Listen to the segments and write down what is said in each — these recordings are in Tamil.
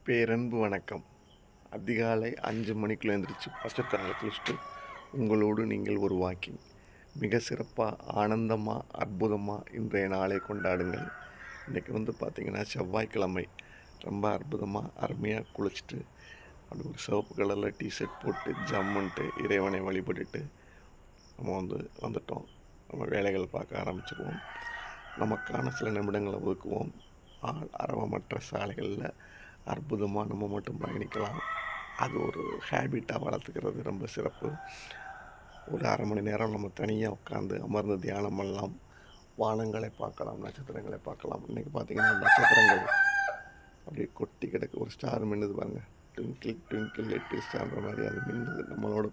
பேரன்பு வணக்கம். அதிகாலை 5 மணிக்குள்ள எழுந்திரிச்சு பச்சை தண்ணியில் குளிச்சுட்டு உங்களோடு நீங்கள் ஒரு வாக்கிங். மிக சிறப்பாக, ஆனந்தமாக, அற்புதமாக இன்றைய நாளை கொண்டாடுங்கள். இன்றைக்கி பார்த்திங்கன்னா செவ்வாய்க்கிழமை. ரொம்ப அற்புதமாக அருமையாக குளிச்சுட்டு அப்படி ஒரு சிவப்பு கலரில் டிஷர்ட் போட்டு ஜம்முன்ட்டு இறைவனை வழிபட்டுட்டு நம்ம வந்துட்டோம். நம்ம வேலைகள் பார்க்க ஆரம்பிச்சிடுவோம். நமக்கான சில நிமிடங்களை ஒதுக்குவோம். அரவமற்ற சாலைகளில் அற்புதமாக நம்ம மட்டும் பயணிக்கலாம். அது ஒரு ஹேபிட்டாக வளர்த்துக்கிறது ரொம்ப சிறப்பு. ஒரு அரை மணி நேரம் நம்ம தனியாக உட்காந்து அமர்ந்து தியானம் பண்ணலாம். வானங்களை பார்க்கலாம், நட்சத்திரங்களை பார்க்கலாம். இன்றைக்கி பார்த்திங்கன்னா நட்சத்திரங்கள் அப்படியே கொட்டி கிடக்கு. ஒரு ஸ்டார் மின்னுது பாருங்கள், ட்விங்கிள் ட்விங்கிள் லிட்டில் ஸ்டார்ன்ற மாதிரி அது மின்னுது, நம்மளோட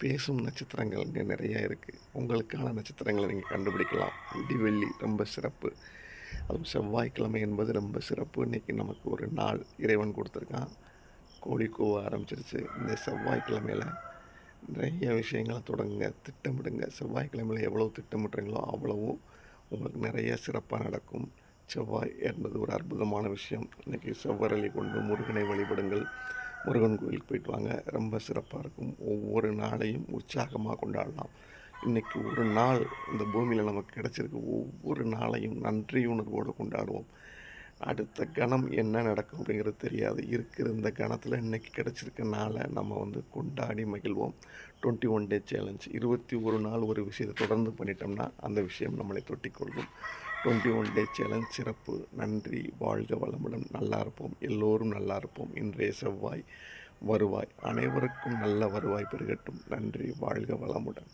பேசும் நட்சத்திரங்கள் இங்கே நிறையா இருக்குது. உங்களுக்கான நட்சத்திரங்களை நீங்கள் கண்டுபிடிக்கலாம். விடிவெள்ளி ரொம்ப சிறப்பு. அதுவும் செவ்வாய்க்கிழமை என்பது ரொம்ப சிறப்பு. இன்றைக்கி நமக்கு ஒரு நாள் இறைவன் கொடுத்துருக்கான். கோழி கூவ ஆரம்பிச்சிருச்சு. இந்த செவ்வாய்க்கிழமையில் நிறைய விஷயங்களை தொடங்குங்க, திட்டமிடுங்க. செவ்வாய்க்கிழமையில் எவ்வளோ திட்டமிட்டுறீங்களோ அவ்வளவும் உங்களுக்கு நிறைய சிறப்பாக நடக்கும். செவ்வாய் என்பது ஒரு அற்புதமான விஷயம். இன்றைக்கி செவ்வரளி கொண்டு முருகனை வழிபடுங்கள். முருகன் கோயிலுக்கு போயிட்டு வாங்க, ரொம்ப சிறப்பாக இருக்கும். ஒவ்வொரு நாளையும் உற்சாகமாக கொண்டாடலாம். இன்றைக்கி ஒரு நாள் இந்த பூமியில் நமக்கு கிடச்சிருக்கு. ஒவ்வொரு நாளையும் நன்றி உணர்வோடு கொண்டாடுவோம். அடுத்த கணம் என்ன நடக்கும் அப்படிங்கிறது தெரியாது. இருக்கிற இந்த கணத்தில் இன்றைக்கி கிடச்சிருக்க நாளை நம்ம கொண்டாடி மகிழ்வோம். 21 டே சேலஞ்ச். 21 நாள் ஒரு விஷயத்தை தொடர்ந்து பண்ணிட்டோம்னா அந்த விஷயம் நம்மளை தொட்டிக்கொள்ளும். 21 டே சேலஞ்ச் சிறப்பு. நன்றி. வாழ்க வளமுடன். நல்லா இருப்போம். எல்லோரும் நல்லா இருப்போம். இன்றைய செவ்வாய் வருவாய் அனைவருக்கும் நல்ல வருவாய் பெருகட்டும். நன்றி. வாழ்க வளமுடன்.